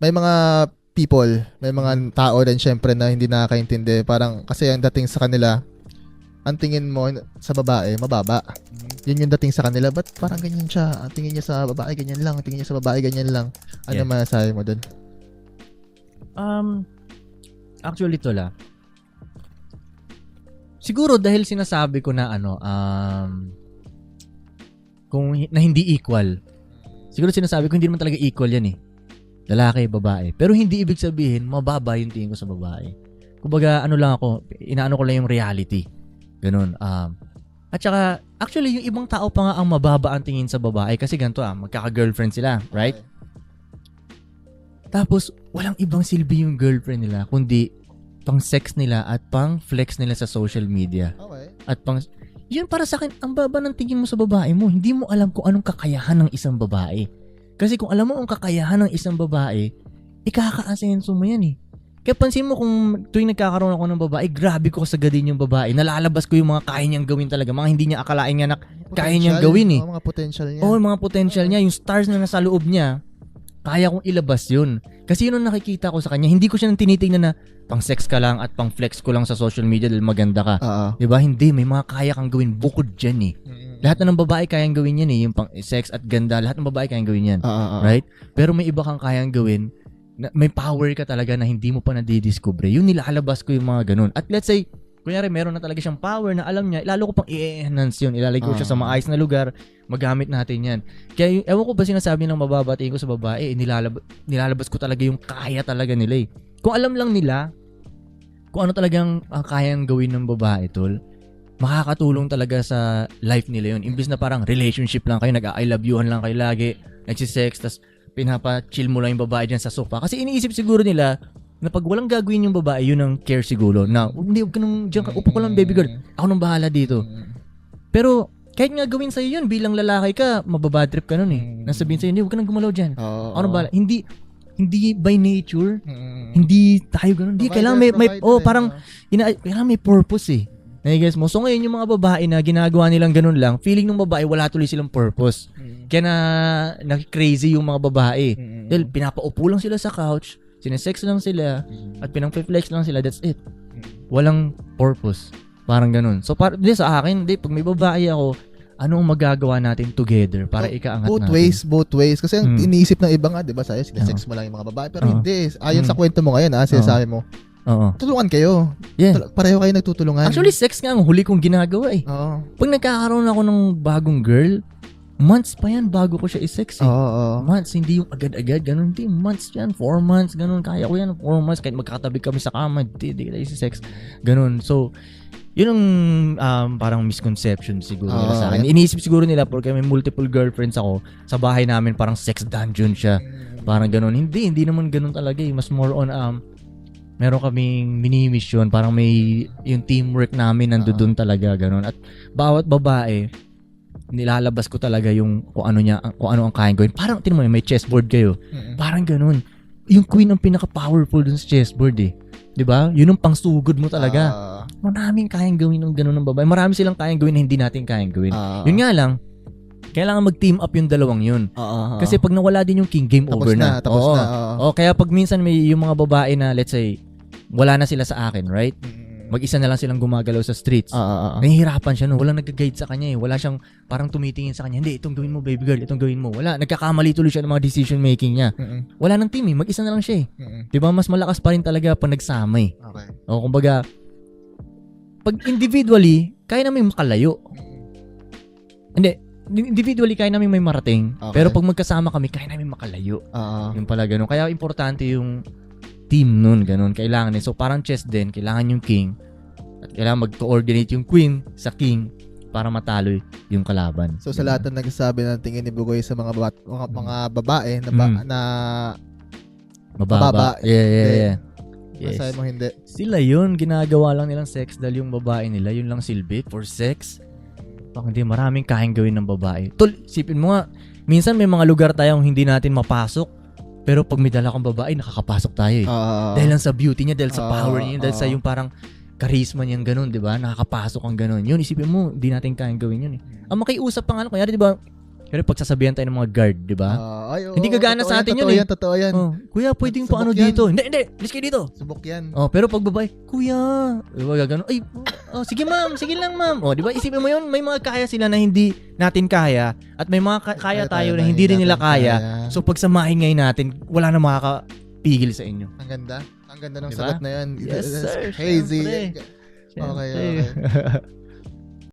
may mga people, may mga tao din syempre na hindi nakakaintindi. Parang kasi ang dating sa kanila, ang tingin mo sa babae, mababa. Yun yung dating sa kanila. Ba't parang ganyan siya? Ang tingin niya sa babae, ganyan lang. Ang tingin niya sa babae, ganyan lang. Ano masasabi mo dun? Actually, Tol, siguro dahil sinasabi ko na na hindi equal. Siguro sinasabi ko hindi naman talaga equal yan eh. Lalaki, babae. Pero hindi ibig sabihin mababa yung tingin ko sa babae. Kumbaga, inaano ko lang yung reality. Ganun. At saka, actually, yung ibang tao pa nga ang mababa ang tingin sa babae kasi ganito magkaka-girlfriend sila, right? Okay. Tapos, walang ibang silbi yung girlfriend nila kundi pang sex nila at pang flex nila sa social media. Okay. At yun para sa akin, ang baba ng tingin mo sa babae mo. Hindi mo alam kung anong kakayahan ng isang babae. Kasi kung alam mo ang kakayahan ng isang babae, ikaka-asenso mo yan eh. Kaya pansin mo kung tuwing nagkakaroon ako ng babae, grabe ko kasagadin yung babae. Nalalabas ko yung mga kaya niyang gawin talaga. Mga hindi niya akalain nga na kaya niyang gawin eh. Mga potential niya. Oo, mga potential niya. Yung stars na nasa loob niya, kaya kong ilabas yun. Kasi yun ang nakikita ko sa kanya. Hindi ko siya nang tinitingnan na pang sex ka lang at pang flex ko lang sa social media dahil maganda ka. Diba? Hindi. May mga kaya kang gawin bukod dyan eh. Lahat na ng babae kayang gawin yan eh. Yung pang sex at ganda, lahat ng babae kayang gawin yan. Right? Pero may iba kang kayang gawin na may power ka talaga na hindi mo pa nadidiscover. Yung nilalabas ko yung mga ganun. At let's say, kunyari meron na talaga siyang power na alam niya, lalo ko pang i-enhance yun. Ilalagay ko siya sa maayos na lugar, magamit natin yan. Kaya ewan ko ba sinasabi ng mababatiin ko sa babae, nilalabas ko talaga yung kaya talaga nila eh. Kung alam lang nila, kung ano talagang kayang gawin ng babae, tol, makakatulong talaga sa life nila yun. Imbis na parang relationship lang kayo, nag-I love you-han lang kayo lagi, nagsisex, tas pinapa-chill mo lang yung babae dyan sa sofa. Kasi iniisip siguro nila na pag walang gagawin yung babae, yun ang care siguro. Na, hindi, huwag ka nung dyan, upo ko lang baby girl. Ako nang bahala dito. Pero, kahit nga gawin sa'yo yun, bilang lalaki ka, mababad trip ka nun eh. Nasabihin sa'yo, hindi, huwag ka nang gumalaw dyan. Ako nang bahala. Hindi by nature, hindi tayo ganun. Hindi, kailangan kailangan may purpose eh. Nai-guess mo? So ngayon yung mga babae na ginagawa nilang ganun lang, feeling ng babae wala tuloy silang purpose. Kaya na-crazy yung mga babae. Dahil pinapaupo lang sila sa couch, sinesex lang sila, at pinang-flex lang sila, that's it. Walang purpose. Parang ganun. So sa akin, pag may babae ako, anong magagawa natin together para ikaangat natin? Both ways. Kasi ang iniisip ng iba nga, di ba, sa'yo, sinesex mo lang yung mga babae. Pero hindi. Ayon sa kwento mo ngayon, sinasabi mo, tulungan kayo. Yeah. Pareho kayo nagtutulungan. Actually, sex nga ang huli kong ginagawa eh. Pag nagkakaroon ako ng bagong girl, months pa yan bago ko siya i-sex eh. Months, hindi yung agad-agad. Ganun din. Months yan. 4 months. Ganun. Kaya ko yan. 4 months. Kahit magkatabi kami sa kama, hindi kita i-sex. Ganun. So, yun ang parang misconception siguro nila sa akin. Iniisip siguro nila porque may multiple girlfriends ako. Sa bahay namin parang sex dungeon siya. Parang ganun. Hindi naman ganun talaga eh. Mas more on meron kaming mini-mission, parang may yung teamwork namin nandoon talaga ganun. At bawat babae nilalabas ko talaga yung kung ano ang kayang gawin. Parang tingnan mo may chessboard kayo. Parang ganun. Yung queen ang pinaka-powerful dun sa chessboard eh. 'Di ba? Yun ang pangsugod mo talaga. Maraming kayang gawin ng ganun ng babae. Marami silang kayang gawin na hindi natin kayang gawin. Yun nga lang, kailangan mag-team up yung dalawang yun. Kasi pag nawala din yung king, game over na. Tapos na. Kaya pag minsan may yung mga babae na, let's say, wala na sila sa akin, right? Mag-isa na lang silang gumagalaw sa streets. Nahihirapan siya, no? Walang nag-guide sa kanya eh. Wala siyang parang tumitingin sa kanya. Hindi, itong gawin mo, baby girl. Itong gawin mo. Wala. Nagkakamali tuloy siya ng mga decision making niya. Wala ng team eh. Mag-isa na lang siya eh. Diba? Mas malakas pa rin talaga pag nagsama eh. Okay. Kumbaga, pag individually, kaya namin makalayo. Hindi. Individually, kaya namin may marating. Pero pag magkasama kami, kaya namin makalayo. Yung pala ganun. Kaya importante yung team nun, ganun. Kailangan So parang chess din, kailangan yung king. At kailangan mag-coordinate yung queen sa king para matalo yung kalaban. So sa lahat ng nagsasabi ng tingin ni Bugoy sa mga babae na mababa. Yeah. Yes. Masabi mo hindi. Sila yun, ginagawa lang nilang sex dahil yung babae nila, yun lang silbi for sex. Baka hindi maraming kayang gawin ng babae. Tol, sipin mo nga, minsan may mga lugar tayong hindi natin mapasok, pero pag may dala kang babae, nakakapasok tayo eh. Dahil lang sa beauty niya, dahil sa power niya, dahil sa yung parang charisma niyang ganun, di ba? Nakakapasok ang ganun. Yun, isipin mo, hindi natin kayang gawin yun eh. Ang makiusap pa nga, kaya di ba, Pero pagsasabihan tayo ng mga guard, di ba? Hindi gagana sa atin yun eh. Totoo yan. Oh, kuya, pwedeng Subok paano yan. dito? Hindi, alis kayo dito. Subok yan. Oh, pero pag babae, kuya, diba gano'n? Ay, sige ma'am, sige lang ma'am. Oh, di ba? Isipin mo yun, may mga kaya sila na hindi natin kaya at may mga kaya tayo na hindi rin nila kaya. So pagsamahin ngayon natin, wala na makakapigil sa inyo. Ang ganda. Ang ganda ng Diba? sagot na yan. Yes, That's sir. crazy. Syempre. Okay.